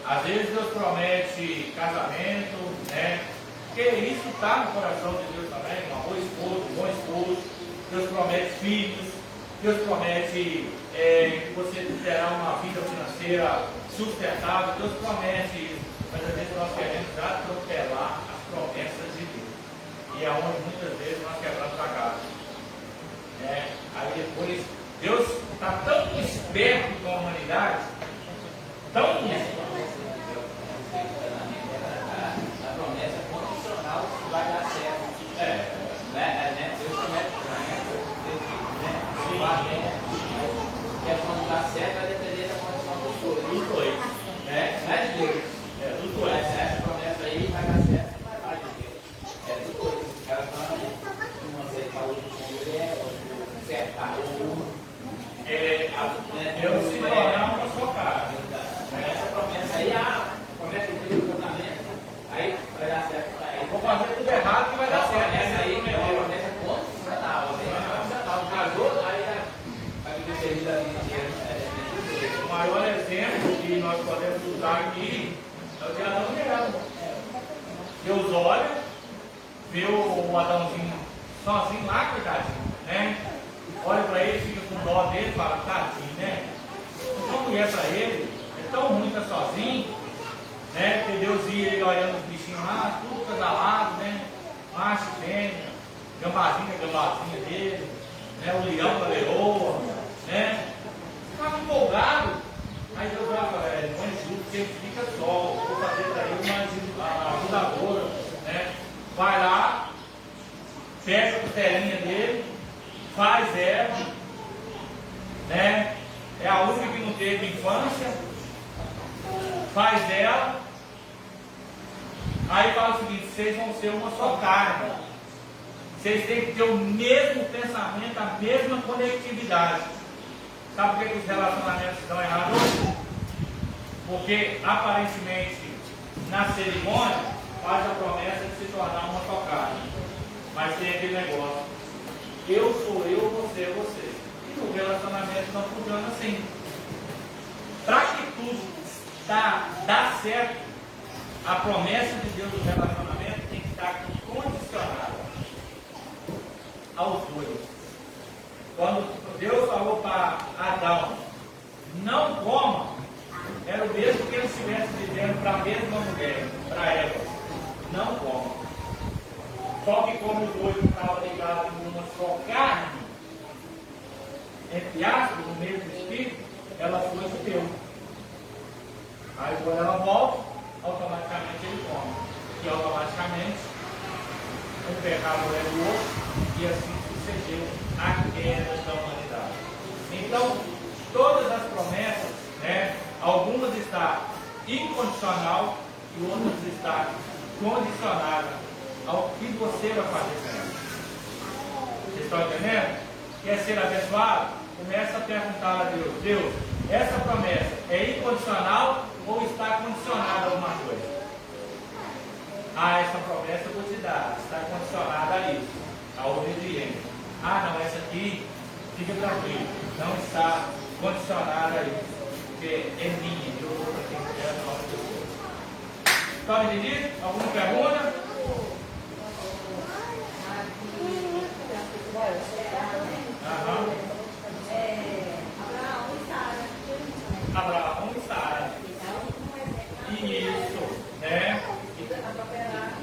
Às vezes Deus promete casamento, né? Porque isso está no coração de Deus também, uma boa esposa, um bom esposo. Deus promete filhos, Deus promete que você terá uma vida financeira sustentável, Deus promete isso. Mas às vezes nós queremos atropelar as promessas de Deus. E é onde muitas vezes nós quebramos a casa. Aí depois, Deus está tão esperto com a humanidade, tão esperto. A promessa condicional que vai dar certo. Deus promete para que é quando dá certo vai depender da condição dos dois. Dos dois. Não é de Deus. Dos dois. Essa promessa aí vai dar certo, mas vai de Deus. É dos dois. Os caras estão ali. Uma vez falou com mulher, outro certo. Deus se tornar uma só casa. podemos usar aqui é o de Adão e Eva. Deus olha, vê o Adãozinho sozinho lá, coitadinho, né? Olha para ele, fica com dó dele, fala, tadinho, né? Uma mulher para ele, é tão ruim estar sozinho, né? Porque Deus ia ele olhando os bichinhos lá, tudo casalado, né? Macho e fêmea, gambazinha dele, né? O leão da leoa, né? Ficava empolgado. Aí Deus vai falar, não é justo que ele fica só, vou fazer para ele uma ajudadora, né? Vai lá, pega a costelinha dele, faz ela, né? É a única que não teve infância, faz ela, aí fala o seguinte, vocês vão ser uma só carne, vocês têm que ter o mesmo pensamento, a mesma conectividade. Sabe por que os relacionamentos estão errados hoje? Porque aparentemente na cerimônia faz a promessa de se tornar uma só carne, mas tem aquele negócio, eu sou eu, você é você. E no relacionamento não funciona assim. Para que tudo dá certo, a promessa de Deus do relacionamento tem que estar condicionada aos dois. Quando Deus falou para Adão, não coma, era o mesmo que ele estivesse dizendo para a mesma mulher, para Eva, não coma. Só que como os dois não estavam ligados em uma só carne, entre aspas, no mesmo espírito, ela foi e deu. Aí quando ela volta, automaticamente ele come. E automaticamente, um pecado leva o outro, e assim sucedeu a queda da humanidade. Então, todas as promessas, né, algumas estão incondicional e outras estão condicionadas ao que você vai fazer com ela. Vocês estão entendendo? Quer ser abençoado? Começa a perguntar a Deus, Deus, essa promessa é incondicional ou está condicionada a alguma coisa? Ah, essa promessa eu vou te dar, está condicionada a isso, a obediência. Ah, não, essa aqui, fica tranquilo, não está condicionada a isso, porque é minha, eu vou para quem quer a nossa pessoa. Estão entendidos? Alguma pergunta? Abraão e Sara. Isso, né?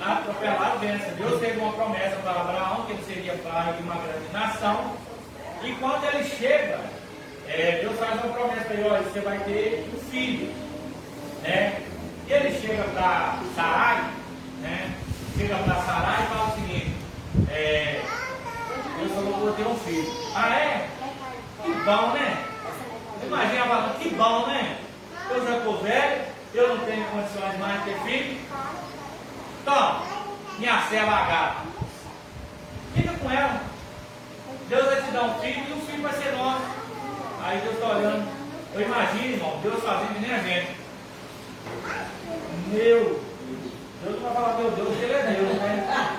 Atropelar a bênção. Deus teve uma promessa para Abraão que ele seria pai de uma grande nação. E quando ele chega, Deus faz uma promessa para ele: olha, você vai ter um filho, né? E ele chega para Sarai, né? Chega para Sarai e fala o seguinte: Deus falou que eu vou ter um filho. Ah, é? Que bom, né? Imagina falando, que bom, né? Eu já estou velho, eu não tenho condições mais de ter filho. Toma, minha serva Agar. Fica com ela. Deus vai te dar um filho e o filho vai ser nosso. Aí Deus está olhando. Eu imagino, irmão, Deus fazendo que nem a gente. Meu Deus não vai falar meu Deus, porque ele é Deus, né?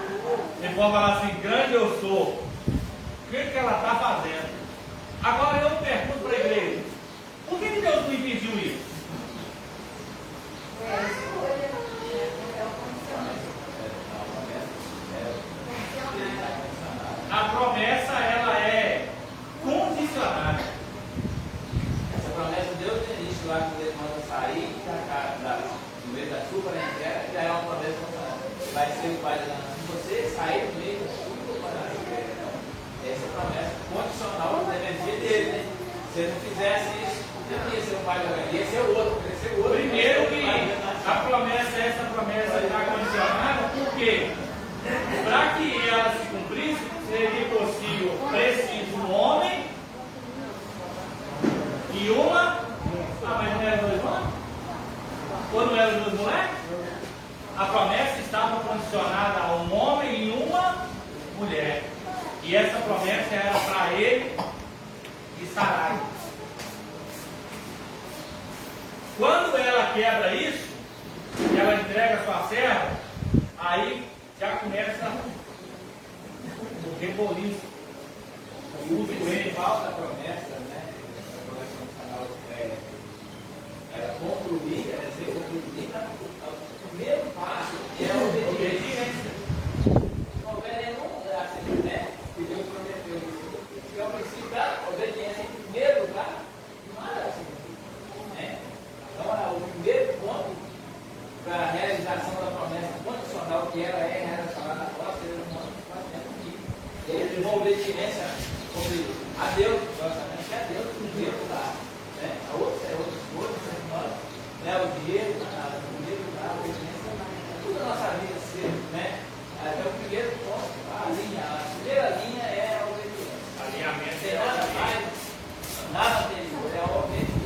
Ele pode falar assim, grande eu sou. O que ela está fazendo? Agora eu pergunto para a igreja, por que Deus não impediu isso? A promessa, ela é condicionada. Essa promessa Deus tem início lá quando ele manda sair no meio da chuva, né? Já é uma promessa condicionada. Vai ser o pai da nação. Se você sair no meio da chuva, essa promessa condicional da energia dele, né? Se ele não fizesse isso, não ia ser o pai da nação, ia ser o outro, ia ser o outro. Primeiro que essa promessa está condicionada, porque para que ela se cumprisse, seria possível, preciso um homem e uma. Ah, mas não era dois homens? Ou não eram duas mulheres? A promessa estava condicionada a um homem e uma mulher. E essa promessa era para ele e Sarai. Quando ela quebra isso, ela entrega a sua serva, aí já começa o reboliço. O principal da promessa, né? Era concluir O primeiro passo é a obediência. Não houver nenhum lugar, né? Que Deus prometeu isso. Que é o princípio da obediência em primeiro lugar. Nada assim. Né? Então, o primeiro ponto para a realização da promessa condicional que ela é relacionada à nossa, seres humanos, ele uma obediência a Deus, que é Deus, o Deus lá. Né? A outra é outras coisas, né? O dinheiro, a obediência, tudo a nossa vida ser, né? Até o primeiro ponto, a primeira linha é a obediência. Alinhamento. Tem nada mais, nada anterior, é a obediência.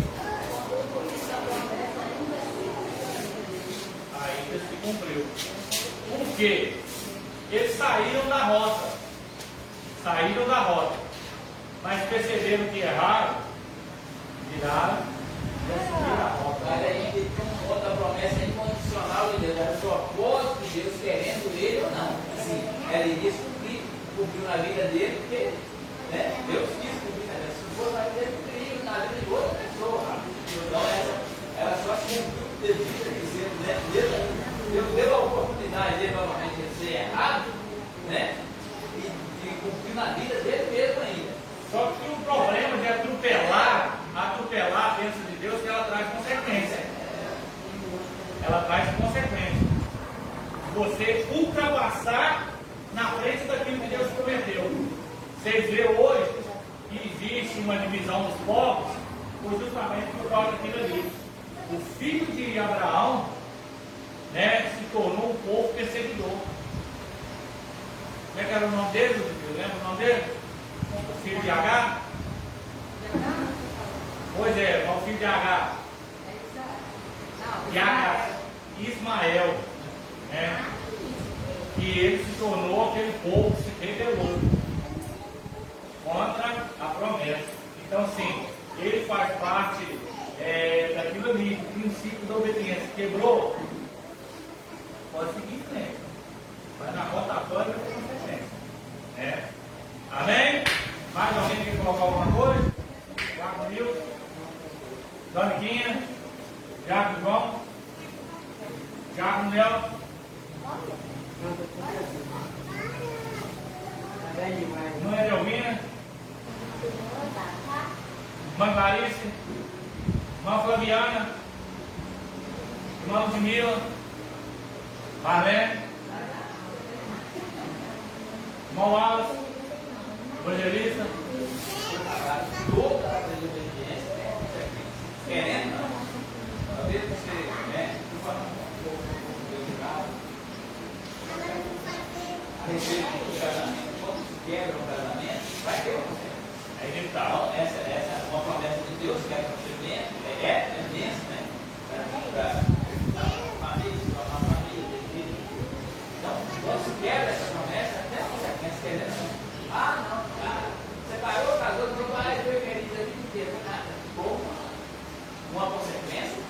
Ainda se cumpriu. Por quê? Eles saíram da rota. Mas perceberam que erraram, viraram e assumiram a rota. Mas aí tem um ponto da promessa incondicional de Deus. Era o propósito de Deus querendo ele ou não. Assim, ela iria cumprir, cumpriu na vida dele, porque né, Deus quis cumprir na vida. Se for na vida dele, cumpriu na vida de outra pessoa. Então ela só se cumpriu devido a dizer, né? Deus deu a oportunidade dele novamente de ser errado, né? E cumpriu na vida dele mesmo ainda. Só que o problema de atropelar a bênção de Deus, que ela traz consequência. Ela traz consequência. Você ultrapassar na frente daquilo que Deus prometeu. Vocês vê hoje que existe uma divisão dos povos, foi justamente por causa daquilo ali. O filho de Abraão, né, se tornou um povo perseguidor. Como é que era o nome dele? Lembra o nome dele? O filho de Agar? Pois é, o filho de Agar. Ismael. Né? E ele se tornou aquele povo que se rebelou contra a promessa. Então, sim, ele faz parte daquilo ali, do princípio da obediência. Quebrou? Pode seguir em frente. Mas na rotatória tem consequência. Amém? Mais alguém quer colocar alguma coisa? Tiago Nilson, Doniquinha, Tiago João, Tiago Nel. Não é de Alvina? Irmã Clarice, irmã Flaviana, irmã Ludmila, Marlene, irmão Wallace, evangelista. Toda a desobediência é consequência. Querendo, não. Talvez você, tu falando um pouco a respeito do casamento, quando se quebra um casamento, vai ter uma consequência. É inevitável. Então, essa é uma promessa de Deus, que é procedimento, é tendência, né? Para família, se tornar uma família, ter filho. Então, quando se quebra essa promessa, tem uma consequência, querendo. Não, separou, casou, não vai, foi feliz a vida inteira, nada. Ficou uma consequência.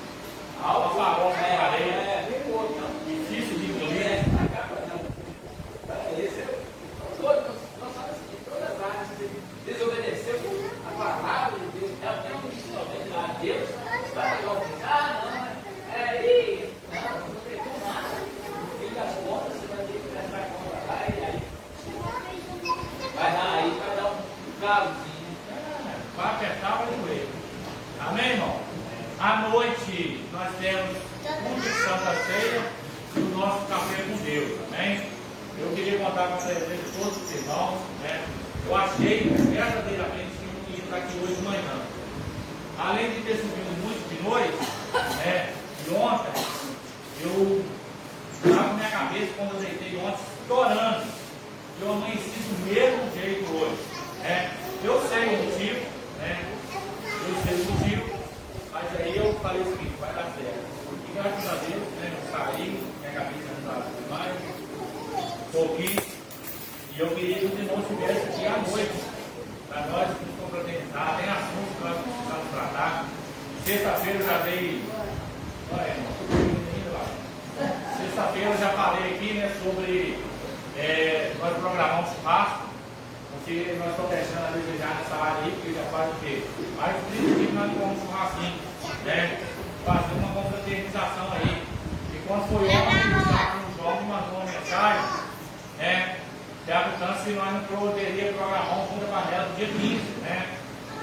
Algo farol na areia. Vem o outro, não. Difícil de engolir. Nós somos assim, todas as áreas, desobedeceu a palavra de Deus, tem a Deus, vai não, não pegou nada. No fim das contas, você vai ter que prestar conta lá e aí vai dar um calozinho. Vai apertar, vai doer. Amém, irmão? À noite nós temos culto de Santa Ceia e o nosso café com Deus. Amém? Eu queria contar com a presença de todos os irmãos. Eu achei verdadeiramente que eu queria estar aqui hoje de manhã. Além de ter subido muito de noite, e ontem, eu estava na minha cabeça quando eu deitei ontem, chorando. Eu amanheci do mesmo jeito hoje. Eu sei o motivo, mas aí eu falei o seguinte, vai dar certo. E graças a Deus, eu saí, minha cabeça não estava mais, estou aqui, e eu queria que os irmãos estivessem aqui à noite, para nós nos confraternizar, tem assuntos que nós precisamos tratar. Sexta-feira eu já dei, sexta-feira eu já falei aqui, sobre nós programamos um churrasco. Porque nós estamos deixando a desejar nessa área aí, porque já faz o quê? Mais de 30 dias nós vamos um churrasquinho, fazer uma confraternização aí. quando foi ontem, o João me mandou uma mensagem, né? Perguntando se nós não poderíamos programar um fundo da panela no dia 15, né?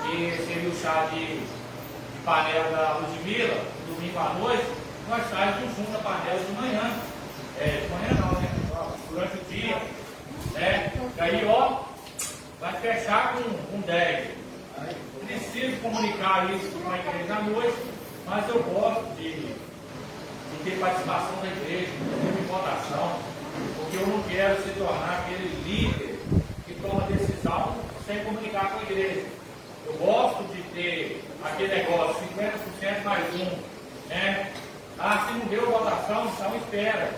Que seria o chá de panela da Ludmilla, domingo à noite, nós saímos do fundo da panela de manhã. De manhã não, né? Durante o dia. Né? E aí, ó, vai fechar com 10. Preciso comunicar isso com a igreja à noite, mas eu gosto de ter participação da igreja, de votação, porque eu não quero se tornar aquele líder que toma decisão sem comunicar com a igreja. Eu gosto de ter aquele negócio, 50% mais um. Né? Ah, se não deu votação, então espera.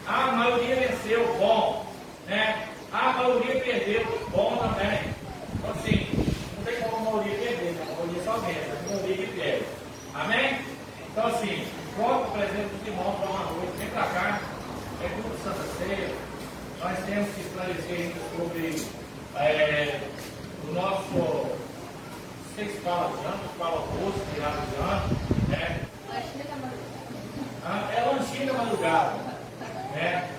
Ah, a maioria venceu, bom. Né? Ah, a maioria perdeu, bom também. Então, assim, não tem como a maioria perder, né? A maioria só vence, a maioria que perde. Amém? Então, assim, coloca o presente dos irmãos para uma noite, vem para cá, é tudo Santa Ceia. Nós temos que esclarecer ainda sobre o nosso. Vocês falam de ano, falam almoço, virado de ano, né? É lanchinho da madrugada, né?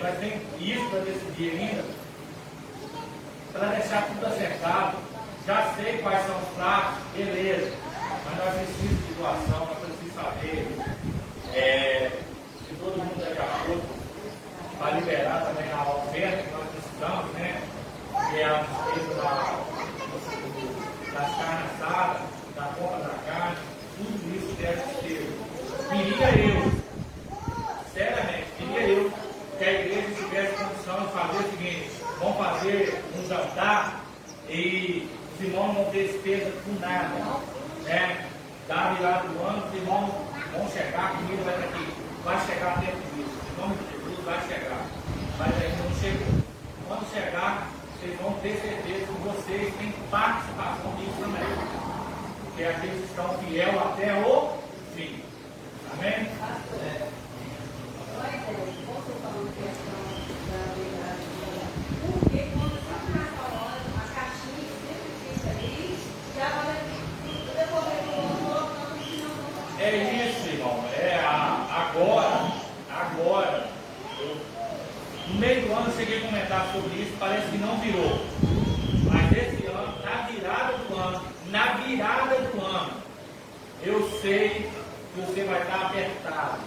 Nós temos isso para decidir ainda, para deixar tudo acertado. Já sei quais são os pratos, beleza, mas nós precisamos de doação, nós precisamos saber se todo mundo é de acordo para liberar também a oferta que nós precisamos, né? Que é a despesa das carnes assadas, da compra da carne, tudo isso deve ser. Queria eu, seriamente, queria eu que a igreja tivesse condição de fazer o seguinte: vamos fazer um jantar e os irmãos não ter despesa com nada, né? Da virada do ano, os irmãos vão chegar, a comida vai estar aqui, vai chegar dentro disso, em nome de Jesus vai chegar, mas ainda não chegou. Quando chegar, vocês vão ter certeza que vocês têm participação nisso também. Porque aqueles estão fiel até o fim. Amém? Porque quando você nessa hora, a caixinha sempre fica ali, já vai decorrer do outro, É isso, irmão. Agora. No meio do ano eu cheguei a comentar sobre isso, parece que não virou. Mas esse ano, na virada do ano, eu sei que você vai estar apertado.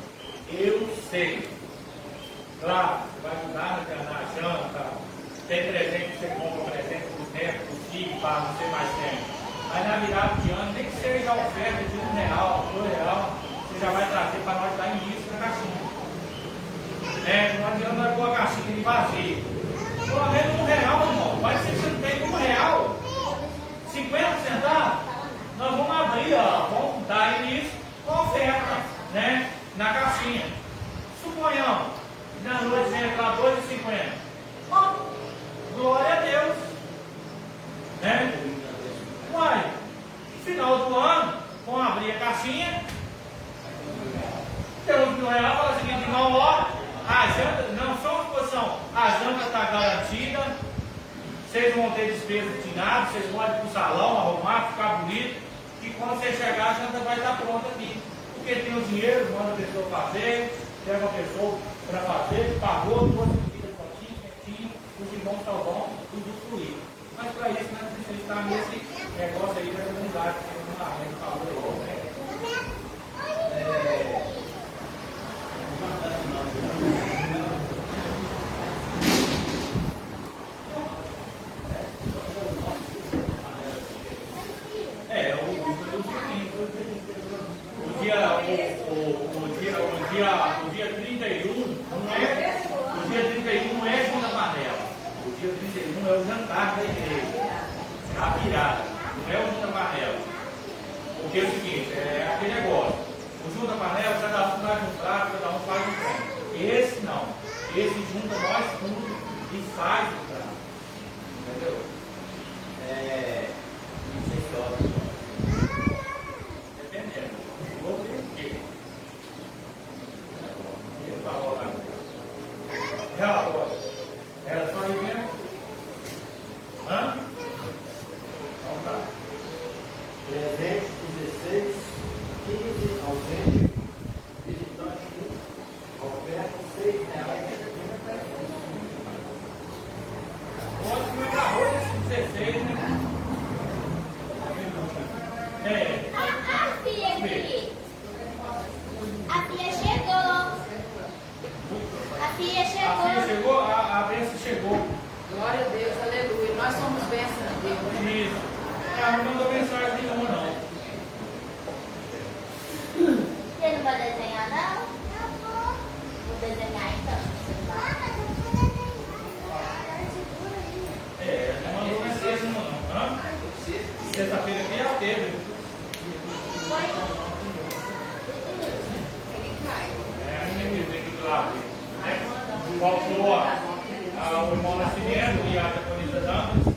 Eu sei. Claro, você vai ajudar na janta, tem presente que você compra presente por tempo, por filho, para não ter mais tempo. Mas na virada de ano, nem que seja a oferta de R$1, R$2, você já vai trazer para nós dar início na caixinha. Não adianta nós pôr a caixinha de vazio. Pelo menos R$1, irmão. Vai ser que você não tem R$1. 50 centavos, nós vamos abrir, ó, vamos dar início com a oferta, né? Na caixinha. Suponhamos, na noite vai entrar R$2,50. Glória a Deus. Né? Uai, no final do ano, vamos abrir a caixinha. Tem uns R$1, fala o seguinte, irmão, ó. A janta, não só uma posição, a janta está garantida, vocês vão ter despesa de nada, vocês podem ir para o salão, arrumar, ficar bonito, e quando você chegar, a janta vai estar pronta aqui. Porque tem o dinheiro, manda a pessoa fazer, pega uma pessoa para fazer, pagou, trouxe comida prontinho, quentinho, os irmãos estão bons, tudo fluir. Mas para isso, nós precisamos estar nesse negócio aí da comunidade, que a gente falou aí, né? O dia 31 não é junto da panela. O dia 31 é o jantar da igreja. É a virada, não é o junto da panela. Porque é o seguinte, é aquele negócio. O junto da panela, cada um faz um prato, cada um faz um prato. Esse não. Esse junta nós tudo e faz o prato. Entendeu? Não sei se olha. Dependendo. Vou ver o quê? Relatório. Era só ir mesmo? Hã? Então tá. 316, 15, Glória a Deus, aleluia. Nós somos bênçãos de Deus. Isso. Ah, não mandou mensagem nenhuma, não. Você não vai desenhar, não? Vou desenhar então. Não mandou mensagem nenhuma, não. Hã? Sexta-feira aqui já teve. A minha visita aqui do lado. Faltou o irmão Nascimento e a Japonesa Dantas.